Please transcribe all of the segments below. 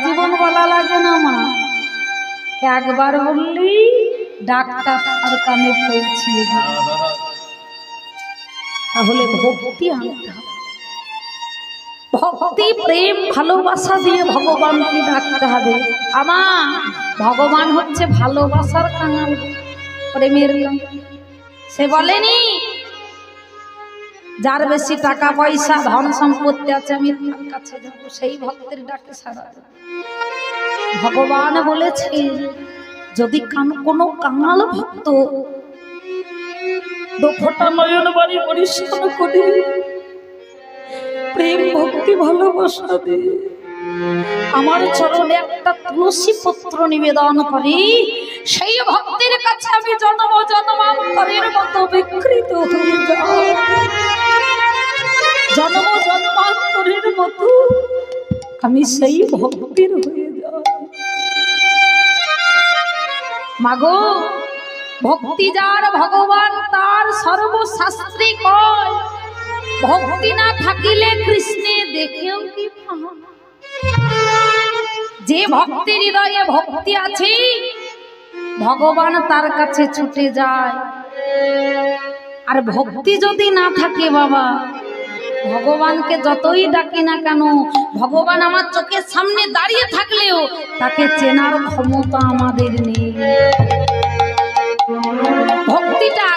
জীবন বলা লাগে না মা, একবার বললি ডাক্তার আর কানে পৌঁছিয়ে দিল। তাহলে ভক্তি আনতে হবে, ভক্তি প্রেম ভালোবাসা দিয়ে ভগবানকে ডাকতে হবে। আমার ভগবান হচ্ছে ভালোবাসার কাঙাল, প্রেমের। সে বলেনি যার বেশি টাকা পয়সা ধন সম্পত্তি আছে আমি তার কাছে যাবো, সেই ভক্তের ডাকে সাড়া দেব। ভগবান বলেছে যদি কোনো কাঙাল ভক্ত দুফোঁটা নয়ন বাড়ি পরিশ্রম করে প্রেম ভক্তি ভালোবাসা দিয়ে আমার চরণে একটা তুলসী পত্র নিবেদন করি, সেই ভক্তের কাছে আমি জন্ম জন্মান্তরের মতো বিকৃত হয়ে যাই, জন্ম জন্মান্তরের মতো আমি সেই ভক্তির হয়ে যাই। মাগো ভক্তি যার ভগবান তার সর্বশাস্ত্রে কয়, ভক্তি না থাকিলে কৃষ্ণে দেখেও কি পাহা। যে ভক্তের হৃদয়ে ভক্তি আছে ভগবান তার কাছে ছুটে যায়। আর ভক্তি যদি না থাকে বাবা, ভগবানকে যতই ডাকি না কেন, ভগবান আমার চোখের সামনে দাঁড়িয়ে থাকলেও তাকে চেনার ক্ষমতা আমাদের নেই। ভক্তিটা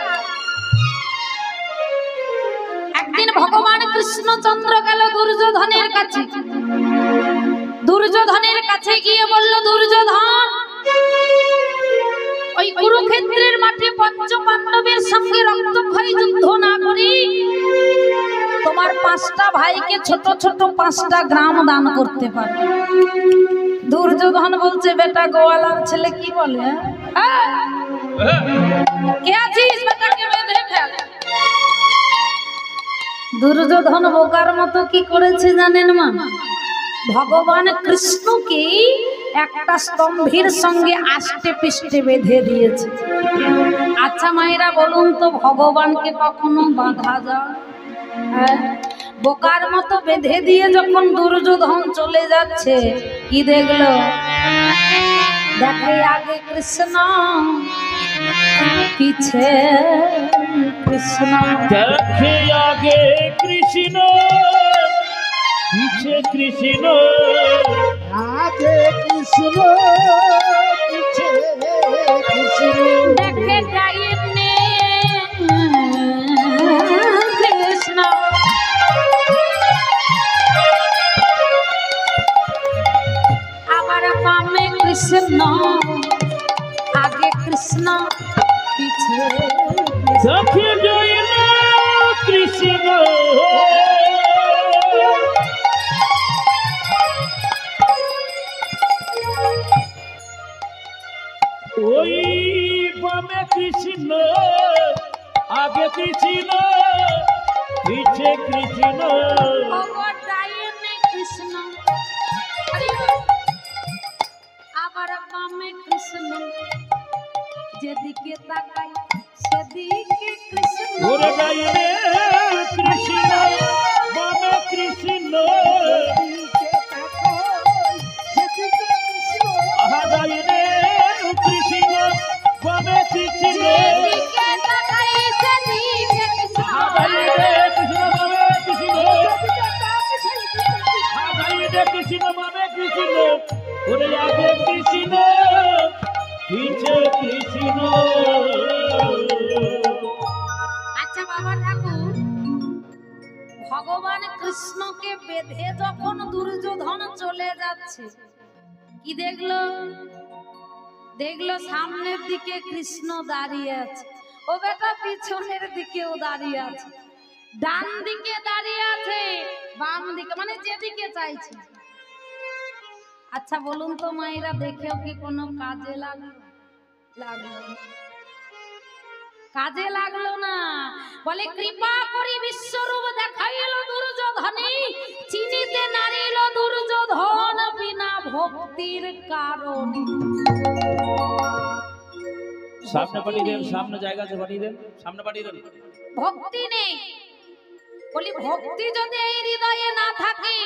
একদিন ভগবান কৃষ্ণচন্দ্র গেল দুর্যোধনের কাছে। দুর্যোধনের কাছে গিয়ে বলল, দুর্যোধন ওই কুরুক্ষেত্রের মাঠে পঞ্চ পাণ্ডবের সঙ্গে রক্তক্ষয়ী যুদ্ধ না করি তোমার 5টা ভাইকে ছোট ছোট 5টা গ্রাম দান করতে পারে। দুর্যোধন বলছে বেটা গোয়ালার ছেলে কি বলে, কে আছিস বেটাকে বেঁধে ফেল। দুর্যোধন বোকার মতো কি করেছে জানেন মা, ভগবান কৃষ্ণকে একটা স্তম্ভের সঙ্গে আষ্টে পৃষ্ঠে বেঁধে দিয়েছে। আচ্ছা মায়েরা বলুন তো, ভগবানকে কখনো বাঁধা যায়? বোকার মতো বেঁধে দিয়ে যখন দুর্যোধন চলে যাচ্ছে, কি দেখলো? দেখে আগে কৃষ্ণ পিছে কৃষ্ণ, দেখে আগে কৃষ্ণ পিছে কৃষ্ণ, আগে কৃষ্ণ পিছে কৃষ্ণ, দেখে ডাইনে কৃষ্ণ, আবার বামে কৃষ্ণ, আগে কৃষ্ণ পিছে দেখে ডাইনে কৃষ্ণ, ওই বামে কৃষ্ণ আগে কৃষ্ণ পিছে কৃষ্ণ, কৃষ্ণ আবার বামে কৃষ্ণ, যেদিকে তাকাই সেদিকে কৃষ্ণ, ওরে ডাইনে কৃষ্ণ বামে কৃষ্ণ, আহা ডাইনে কৃষ্ণ বামে কৃষ্ণ, যেদিকে তাকাই সেদিকে কৃষ্ণ, আহা ডাইনে কৃষ্ণ বামে কৃষ্ণ, আহা ডাইনে কৃষ্ণ বামে কৃষ্ণ, ওরে আগে কৃষ্ণ পিছে কৃষ্ণ। আচ্ছা বাবা ঠাকুর, ভগবান কৃষ্ণকে বেঁধে যখন দুর্যোধন চলে যাচ্ছে, কি দেখলো? দেখলো সামনের দিকে কৃষ্ণ দাঁড়িয়ে আছে, ও বেটা পিছনের দিকেও দাঁড়িয়ে আছে, ডান দিকে দাঁড়িয়ে আছে, বাম দিকে, মানে যেদিকে চাইছে। আচ্ছা বলুন তো মায়েরা, দেখেও কি কোনো কাজে লাগলো? কাজে লাগলো না। বলে কৃপা করি বিশ্বরূপ দেখাইল দুর্যোধনে, চিনিতে নারিল দুর্যোধন বিনা ভক্তির কারণ। সামনে পাঠিয়ে দেন, সামনে জায়গা আছে পাঠিয়ে দেন, সামনে পাঠিয়ে দেন। ভক্তি নেই। বলি ভক্তি যদি এই হৃদয়ে না থাকে,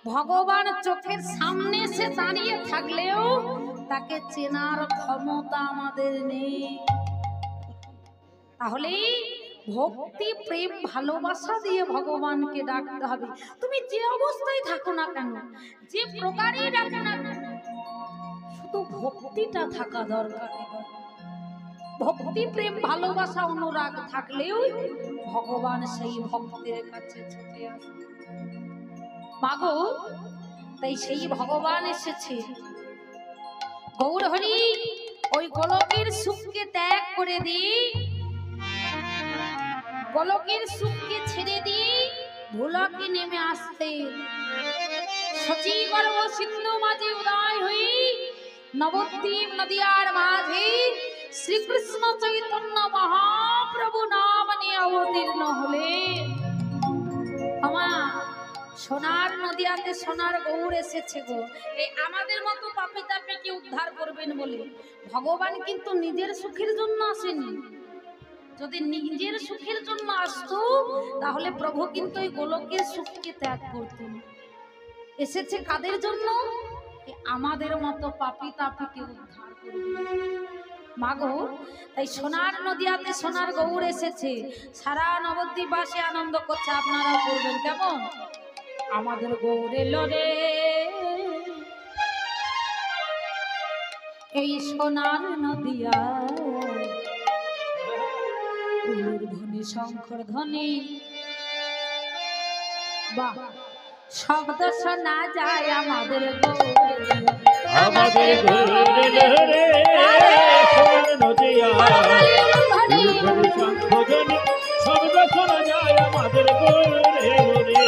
ভগবান চোখের সামনে সে দাঁড়িয়ে থাকলেও তাকে চেনার ক্ষমতা আমাদের নেই। তাহলে ভক্তি প্রেম ভালোবাসা দিয়ে ভগবানকে ডাকতে হবে। তুমি যে অবস্থায় থাকো না কেন, যে প্রকারই ডাকো না কেন, শুধু ভক্তিটা থাকা দরকার। ভক্তি প্রেম ভালোবাসা অনুরাগ থাকলেও ভগবান সেই ভক্তের কাছে ছুটে আসে। মাগো, তাই সেই ভগবান এসেছে। গৌর হরি ওই গোলকের সুখকে ত্যাগ করে দিই, গোলকের সুখকে ছেড়ে দিই, ভোলাকে নেমে আসতে সচি গর্ভ সিন্ধু মাঝে উদয় হই, নবদ্বীপ নদিয়ার মাঝে শ্রীকৃষ্ণ চৈতন্য মহাপ্রভু নাম নিয়ে অবতীর্ণ হলে। আমার সোনার নদিয়াতে সোনার গৌর এসেছে গো। এই আমাদের মতো পাপী তাপীকে উদ্ধার করবেন বলে। ভগবান কিন্তু নিজের সুখের জন্য আসেনি। যদি নিজের সুখের জন্য আসতো তাহলে প্রভু কিন্তু এই গোলকের সুখকে ত্যাগ করতেন। এসেছে কাদের জন্য? আমাদের মতো পাপী তাপীকে উদ্ধার করবেন। মাগো, তাই সোনার নদিয়াতে সোনার গৌর এসেছে। সারা নবদ্বীপবাসী আনন্দ করছে, আপনারাও করবেন। কেমন? আমাদের গৌর এলো রে এই সোনার নদিয়া, ধ্বনি শঙ্কর ধ্বনি, বাহ শব্দ শোনা যায় আমাদের গৌর, আমাদের গৌর এলো রে সোনার নদিয়া, ধ্বনি শঙ্কর ধ্বনি, শব্দ শোনা যায় আমাদের গৌর এলো রে।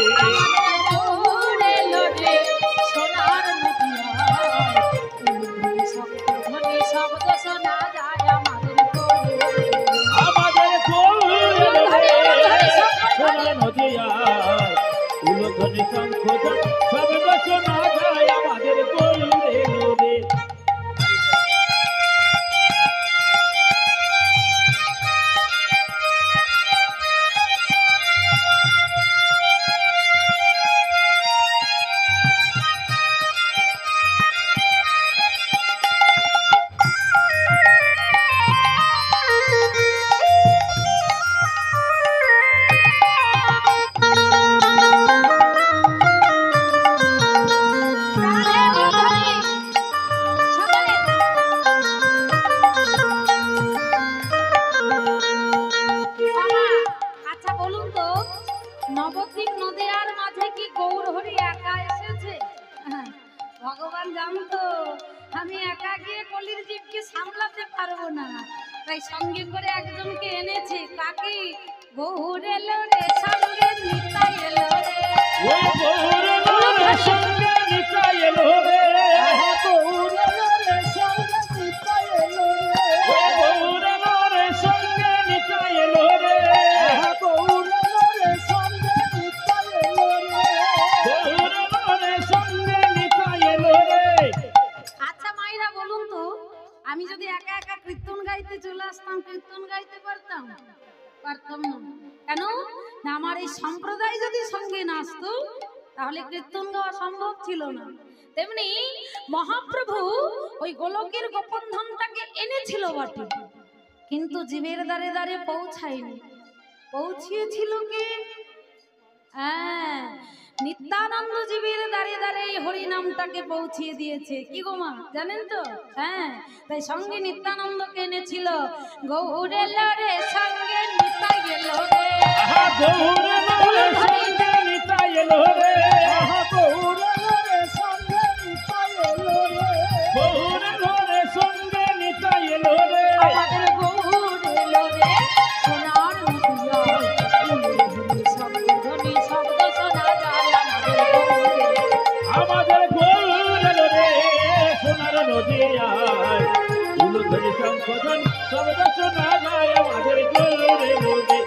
উলধ্বনি শঙ্খ শব্দ শোনা যায় আমাদের গৌর এলো রে। নবদ্বীপ নদিয়ার মাঝে কি গৌর হরি একা এসেছে? ভগবান জানতো আমি একা গিয়ে কলির জীবকে সামলাতে পারবো না, তাই সঙ্গে করে একজনকে এনেছে। কাকে? গৌর এলো রে সঙ্গে নিতাই এলো রে, ও গৌর এলো রে সঙ্গে নিতাই এলো রে, গৌর এলো রে সঙ্গে নিতাই এলো রে, ও গৌর এলো রে সঙ্গে নিতাই এলো রে, গৌর এলো রে সঙ্গে নিতাই এলো রে, গৌর এলো রে সঙ্গে নিতাই এলো রে। আচ্ছা মাইরা বলুন তো, আমি যদি একা একা কীর্তন গাইতে চলে আসতাম, কীর্তন গাইতে পারতাম? পারতাম না। কেন না? আমার এই সম্প্রদায় যদি সঙ্গে না আসতো তাহলে কীর্তন গাওয়া সম্ভব ছিল না। তেমনি মহাপ্রভু ওই গোলকের গোপন ধনটাকে এনেছিল বটে, কিন্তু জীবের দ্বারে দ্বারে পৌঁছায়নি। পৌঁছিয়েছিল কে? হ্যাঁ, নিত্যানন্দ জীবের দ্বারে দ্বারে এই হরি নামটাকে পৌঁছিয়ে দিয়েছে। কি গো মা, জানেন তো? হ্যাঁ, তাই সঙ্গে নিত্যানন্দকে এনেছিল। গৌর এলো রে সঙ্গে নিতাই এলো রে, গৌর এলো রে সঙ্গে নিতাই এলো রে, গৌর এলো রে সঙ্গে নিতাই এলো রে, গৌর এলো রে সঙ্গে নিতাই এলো রে। আমাদের গৌর এলো রে সোনার নদিয়া, ধ্বনি শব্দ শোনা যায় আমাদের গৌর, আমাদের গৌর এলো রে সোনার নদিয়ায়, উলধ্বনি শঙ্খ শঙ্কজন শব্দ শোনা যায় আমাদের গৌরে নদী।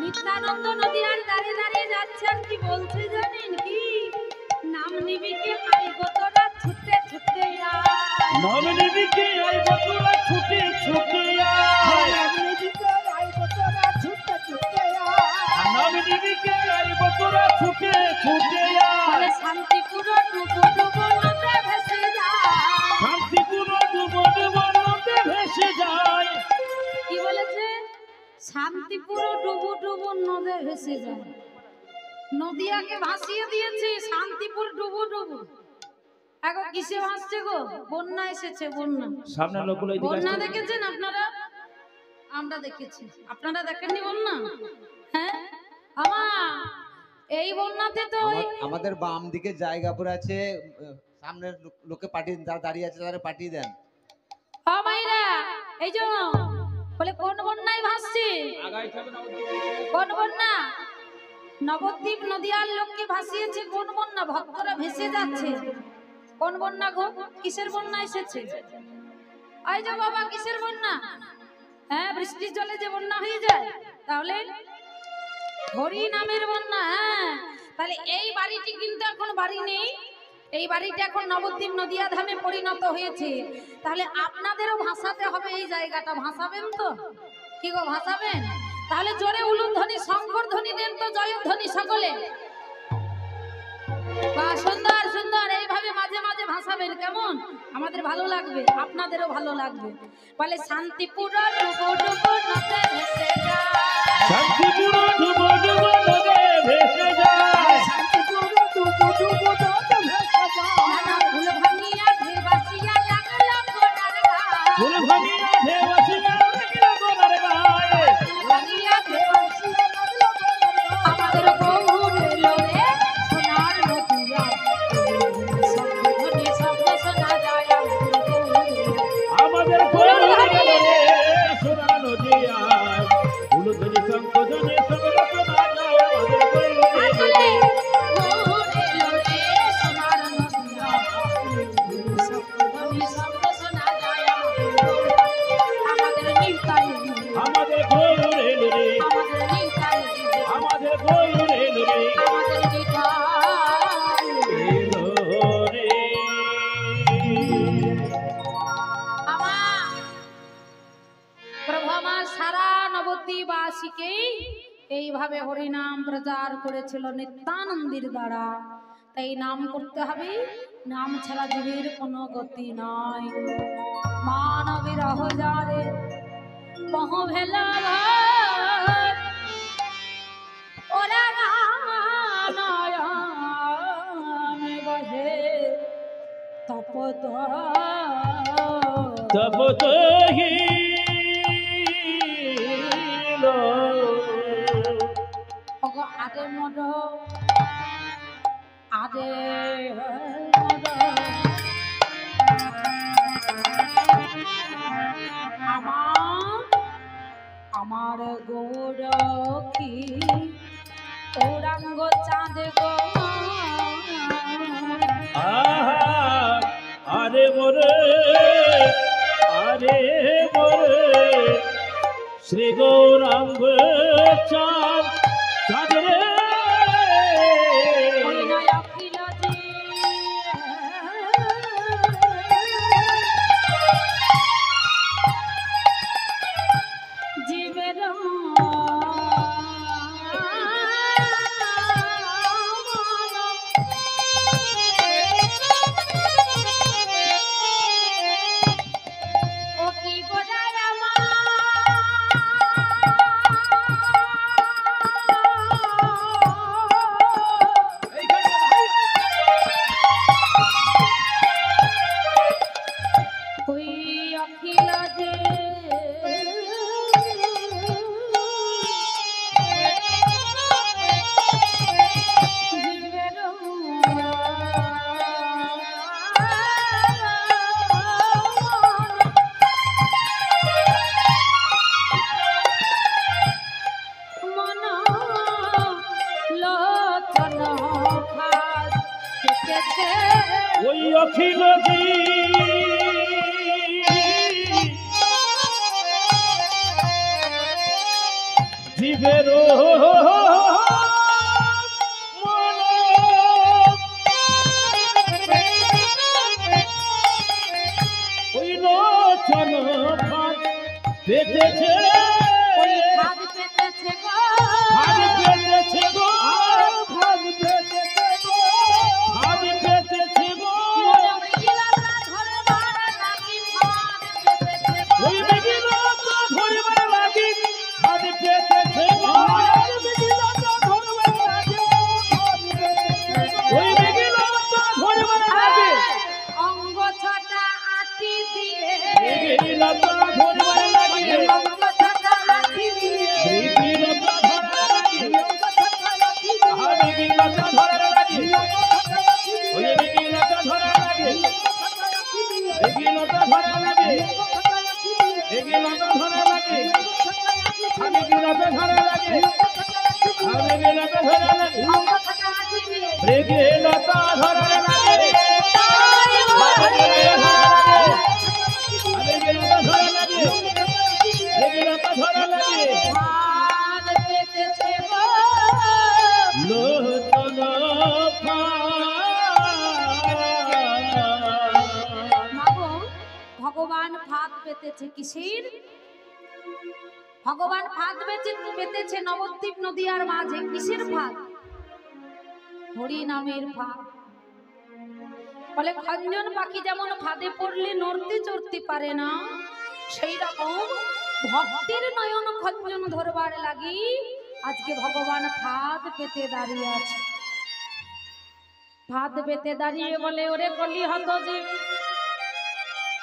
নিত্যানন্দ নদীয়ার দাঁড়িয়ে দাঁড়িয়ে যাচ্ছেন, কি বলছে জানেন কি? নাম নিবিকে আইগো তোরা ছুটে ছুটে আয়। নাম নিবিকে আইগো তোরা ছুটে ছুটে আয়। নাম নিবিকে আইগো তোরা ছুটে ছুটে আয়। নাম নিবিকে আইগো তোরা ছুটে ছুটে আয়। শান্তিপুর ডুবো ডুবো নদে ভেসে যায়। শান্তিপুর ডুবো ডুবো নদে ভেসে যায়। কি বলেছে? শান্তিপুর ডুবো ডুবো নদে ভেসে যায়। নদিয়াকে ভাসিয়ে দিয়েছে, শান্তিপুর ডুবো ডুবো। এখন কিসে ভাসছে গো? বন্যা এসেছে, বন্যা। সামনে লোকগুলো এদিকে বন্যা আসছে। দেখেছেন আপনারা? আমরা দেখেছি, আপনারা দেখেননি বন্যা? হ্যাঁ আমা, এই বন্যাতে তো আমাদের বাম দিকে জায়গা পড়ে আছে, সামনের লোকে পাঠিয়ে যারা দাঁড়িয়ে আছে তারা পাঠিয়ে দেন। ও মাইরা, এই যে বলে কোন বন্যায় ভাসছে? কোন বন্যা? নবদ্বীপ নদীয়ার লোককে ভাসিয়েছে। কোন বন্যা? ভক্তরা ভেসে যাচ্ছে। কোন বন্যা গো? কিসের বন্যা এসেছে? এই যে বাবা, কিসের বন্যা? হ্যাঁ, বৃষ্টির জলে যে বন্যা হয়ে যায়, তাহলে হরি নামের বন্যা। হ্যাঁ, তাহলে এই বাড়িটি কিন্তু এখন বাড়ি নেই, এই বাড়িটা এখন নবদ্বীপ নদিয়া ধামে পরিণত হয়েছে। তাহলে আপনাদেরও ভাসাতে হবে এই জায়গাটা। ভাসাবেন তো? কি গো, ভাসাবেন? তাহলে জোরে উলুধ্বনি, শঙ্কর ধ্বনি দেন তো, জয়ধ্বনি সকলে। বাহ, সুন্দর সুন্দর। এইভাবে মাঝে মাঝে ভাসাবেন, কেমন? আমাদের ভালো লাগবে, আপনাদেরও ভালো লাগবে। বলে শান্তিপুর ডুবো ডুবো নদে ভেসে যায়। শান্তিপুর ডুবো ডুবো নদে ভেসে যায়। শান্তিপুর ডুবো ডুবো নদে ভেসে যায়। নানা ফুল ভাঙিয়া ভেবাসিয়া লাগলো গোড়ার গায়ে। ফুল ভাঙিয়া ভেবাসিয়া লাগলো গোড়ার গায়ে। ভাঙিয়া ভেবাসিয়া লাগলো গোড়ার গায়ে। আমাদের গৌর এলো রে সোনার নদিয়া। শঙ্খধ্বনি শব্দ শোনা যায় আমাদের গৌর এলো। আমাদের গৌর এলো রে সোনার নদিয়ায়। উলুধ্বনি শঙ্খধ্বনি শব্দ শোনা যায় আমাদের গৌর এলো রে। আসলে গৌর এলো রে সোনার নদিয়া। শঙ্খধ্বনি শব্দ শোনা যায় আমাদের নিতাই। আমাদের গৌর এলো রে। আমাদের নিতাই। আমাদের গৌর এলো রে। আমাদের নিতাই। এলো রে। প্রভু আমার সারা নবদ্বীপবাসীকে এইভাবে হরিনাম প্রচার করেছিল নিত্যানন্দের দ্বারা। তাই নাম করতে হবে, নাম ছাড়া জীবের কোনো গতি নাই। মানবীর হজারে পহ ভেলা ওরা নয়ন বহে তপত তব তহিল অগ আদে মদ আদে মদ আমার গৌর কি গৌরাঙ্গ চাঁদ গো। আহা আরে মোরে শ্রী গৌরাঙ্গ চাঁদ চাঁদ রে। জীবের ও কি গোদার ওই অখিল জীবের ওই লোচন ভাগ পেতেছে ওই ভাগ পেতেছে গো ভাগ পেতেছে গো ভাগ পেতেছে গো ভাগ পেতেছে গো ওরে মৃগিলাটা ধরবার নাকি ভাগ পেতেছে গো ওই বিগিলতা ধরবার লাগি ভাগ পেতেছে গো আর বিগিলাটা ধরবার লাগে ভাগ পেতেছে গো ওই বিগিলতা ধরবার লাগি অঙ্গ ছটা আটি দিয়ে বিগিলতা ধরবার লাগি অঙ্গ ছটা আটি দিয়ে বিগিলতা ধরবার লাগি বিগিলতা ধরবার লাগি ওই বিগিলতা ধরবার লাগি বিগিলতা ধরবার লাগি বিগিলতা ধরবার লাগি আমি বিগিলতা ধরবার লাগি আমি বিগিলতা ধরবার লাগি অঙ্গ ছটা আটি দিয়ে বিগিলতা ধরবার লাগি আমি বিগিলতা ধরবার লাগি বিগিলতা ধরবার লাগি ভাগ পেতেছে গো লোচন মাগো ভগবান ফাঁদ পেতেছে কিসের ভগবান ফাঁদ পেতেছে নবদ্বীপ নদীয়ার মাঝে কিসের ফাঁদ হরি নামের ফাঁদ বলে খঞ্জন পাখি যেমন ফাঁদে পড়লে নড়তে চড়তে পারে না সেই রকম ভক্তের নয়ন খঞ্জন ধরবার লাগি আজকে ভগবান ফাঁদ পেতে দাঁড়িয়ে আছে ফাঁদ পেতে দাঁড়িয়ে বলে ওরে কলি হত যে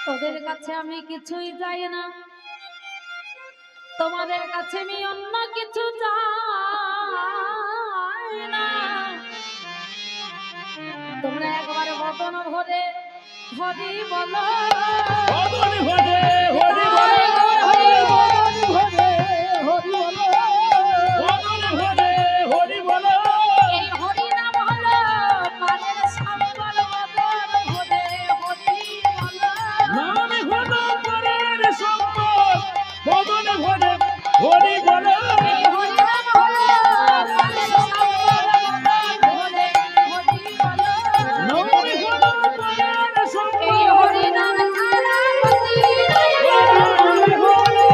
তোদের কাছে আমি কিছুই চাই না তোমাদের কাছে আমি অন্য কিছু চাই না তোমরা একবার বদন ভরে হরি বলো বদন ভরে হরি বলো বদন ভরে হরি বলো এই হরি নাম হলো পারের সম্বল বদন ভরে হরি বলো নাম হলো পরের সম্পদ বদন ভরে হরি বলো এই হরি নাম হলো পারের সম্বল বদন ভরে হরি বলো নাম হলো পরের সম্পদ এই হরি নাম ছাড়া গতি নাই নাম হলো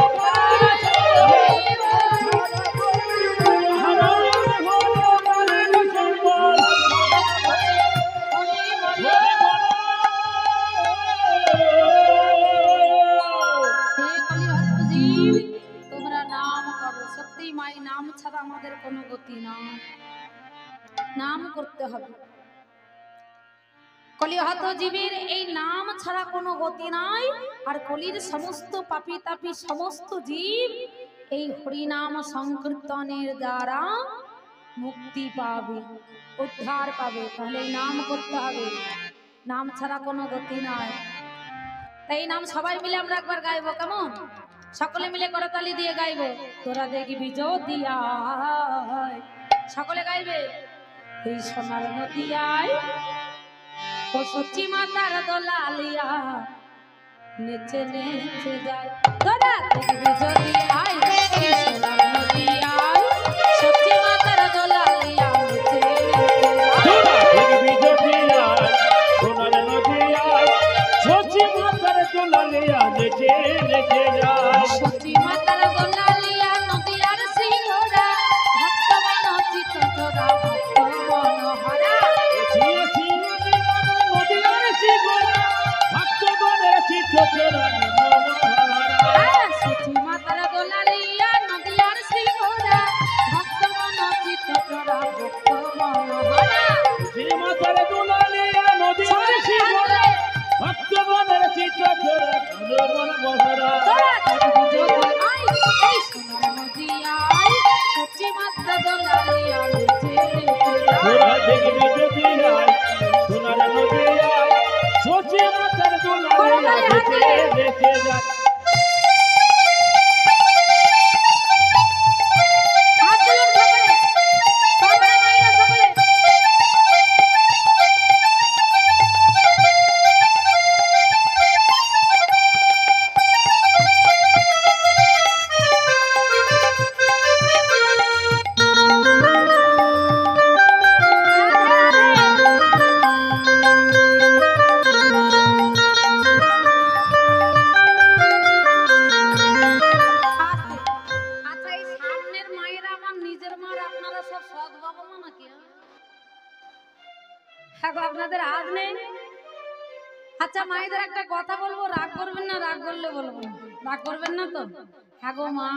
তোমরা নাম করো সত্যি মাই নাম ছাড়া আমাদের কোনো গতি না নাম করতে হবে কলিহত জীবের এই নাম ছাড়া কোনো গতি নাই আর কলির সমস্ত পাপী তাপী সমস্ত জীব এই হরিনাম সংকীর্তনের দ্বারা মুক্তি পাবে উদ্ধার পাবে তাহলে এই নাম করতে হবে নাম ছাড়া কোনো গতি নাই তাই এই নাম সবাই মিলে আমরা একবার গাইবো কেমন সকলে মিলে করতালি দিয়ে গাইবো তোরা দেখবি যদি আয় সকলে গাইবে এই সোনার নদিয়ায় ও সচি মাতার দোলালিয়া নেচে নেচে যায় তোরা দেখবি যদি আয় এই সোনার নদিয়ায় সচি মাতার দোলালিয়া নেচে নেচে যায় সোনার নদিয়ায় সচি মাতার দোলালিয়া নেচে নেচে যায় সচি মাতার দোলালিয়া নদিয়ার সিংহরা ভক্ত মনোচিত জোড়া ভক্ত মনোহরা নদিয়ার শিগোরা ভক্তগণের চিত্ত চোরা সচি মাতার দোলালিয়া নিজের মার আপনারা সব সৎ বাবা মা নাকি? হ্যাঁ গো, আপনাদের হাত নেই? আচ্ছা মায়েদের একটা কথা বলবো, রাগ করবেন না? রাগ করলে বলবো, রাগ করবেন না তো? হ্যাঁ গো মা,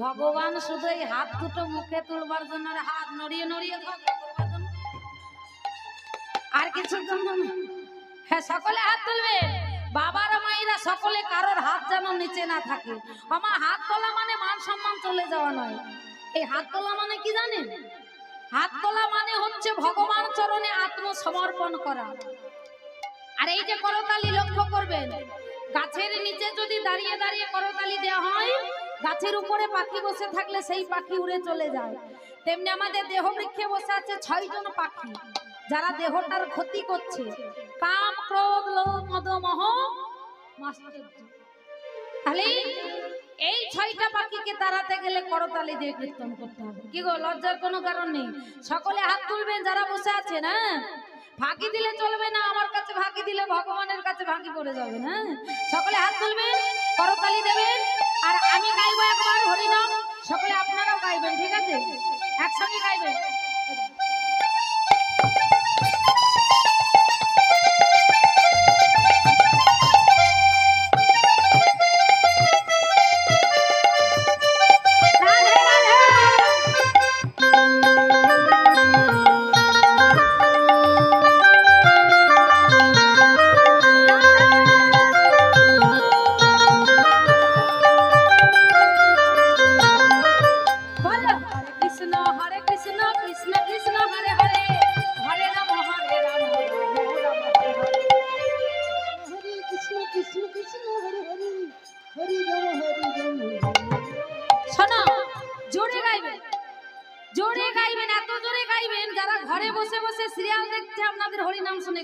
ভগবান শুধু এই হাত দুটো মুখে তুলবার জন্য আর হাত নড়িয়ে নড়িয়ে থাকবে করবার জন্য, আর কিছুর জন্য না। হ্যাঁ সকলে হাত তুলবে, বাবারা মায়েরা সকলে, কারোর হাত যেন নিচে না থাকে। আমার হাত তোলা মানে মান সম্মান চলে যাওয়া নয়। এই হাত তোলা মানে কি জানেন? হাত তোলা মানে হচ্ছে ভগবান চরণে আত্মসমর্পণ করা। আর এই যে করতালি লক্ষ্য করবেন, গাছের নিচে যদি দাঁড়িয়ে দাঁড়িয়ে করতালি দেওয়া হয়, গাছের উপরে পাখি বসে থাকলে সেই পাখি উড়ে চলে যায়। তেমনি আমাদের দেহ বৃক্ষে বসে আছে 6 জন পাখি, যারা দেহটার ক্ষতি করছে। কাম, ক্রোধ, লোভ, মদ, মোহ, মাশ্চর্য। তাহলে এই 6টা পাখিকে তাড়াতে গেলে করতালি দিয়ে কীর্তন করতে হবে। কি গো, লজ্জার কোনো কারণ নেই। সকলে হাত তুলবেন যারা বসে আছেন। হ্যাঁ, ফাঁকি দিলে চলবে না, আমার কাছে ফাঁকি দিলে ভগবানের কাছে ফাঁকি পড়ে যাবে না। সকলে হাত তুলবেন, করতালি দেবেন, আর আমি গাইবো একবার হরিনাম, সকলে আপনারাও গাইবেন, ঠিক আছে? একসঙ্গে গাইবেন।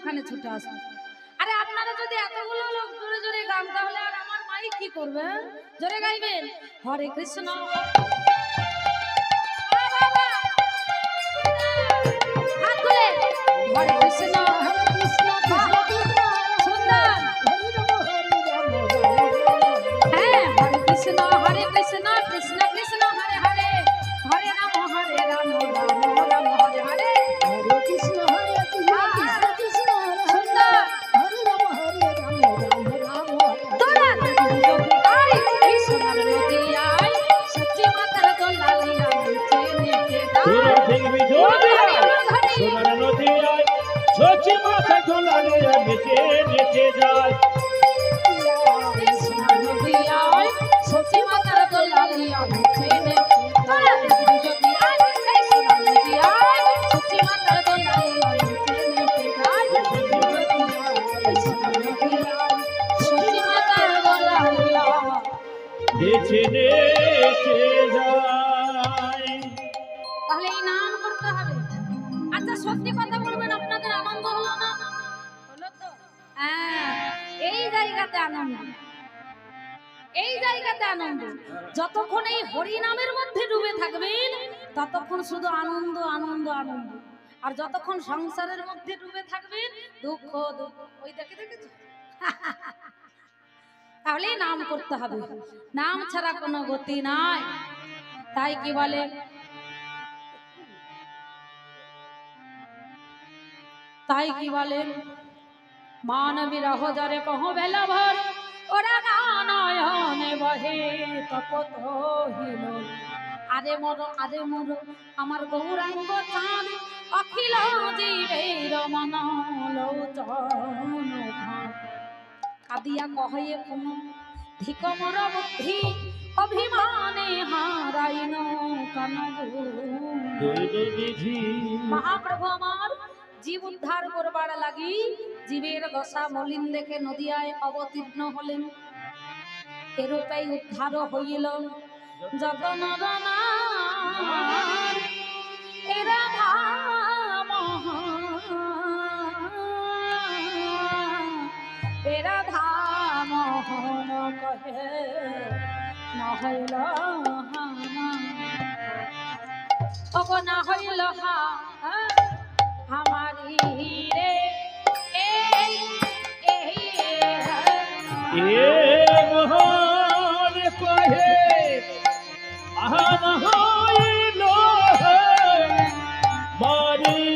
এখানে ছুটে আসবে। আরে আপনারা যদি এতগুলো লোক জোরে জোরে গান, তাহলে আর আমার মাইক কি করবে? জোরে গাইবেন, হরে কৃষ্ণ, হাত তুলে হরে কৃষ্ণ, হরে কৃষ্ণ, সুন্দর, হ্যাঁ, হরে কৃষ্ণ, কৃষ্ণ কৃষ্ণ হরে হরে, হরে রাম, রাম রাম হরে হরে, হরে কৃষ্ণ, তাহলে এই নাম করতে হবে। আচ্ছা সত্যি কথা বলবেন, আপনাদের আনন্দ হলো না? হলো তো? হ্যাঁ, এই জায়গাতে আনন্দ, এই জায়গাতে আনন্দ। যতক্ষণ এই হরি নামের মধ্যে ডুবে থাকবেন ততক্ষণ শুধু আনন্দ আনন্দ আনন্দ। আর যতক্ষণ সংসারের মধ্যে ডুবে থাকবেন দুঃখ দুঃখ। ওই দেখে দেখেছো? তাহলে নাম করতে হবে, নাম ছাড়া কোনো গতি নাই। তাই কি বলে, তাই কি বলেন, মানবী রহ যারে কহ বেলা ভর, ওরা নয়নে বহে তপত হিল। আরে মর, আরে মর, আমার গৌরাঙ্গ চাঁদ, অখিল জীবের মন লোচন ভাব। কাদিয়া কহে কোন ধিক মর বুদ্ধি, অভিমানে হারাইন কানবিধি। মহাপ্রভু আমার জীব উদ্ধার করবার লাগি জীবের দশা মলিন দেখে নদিয়ায় অবতীর্ণ হলেন। এরূপেই উদ্ধার হইল যত নর নার, এরা ধাম এরা ধাম কহে না হইল ওগো, না হইল हमारी रे मोहन कहे आहा হরি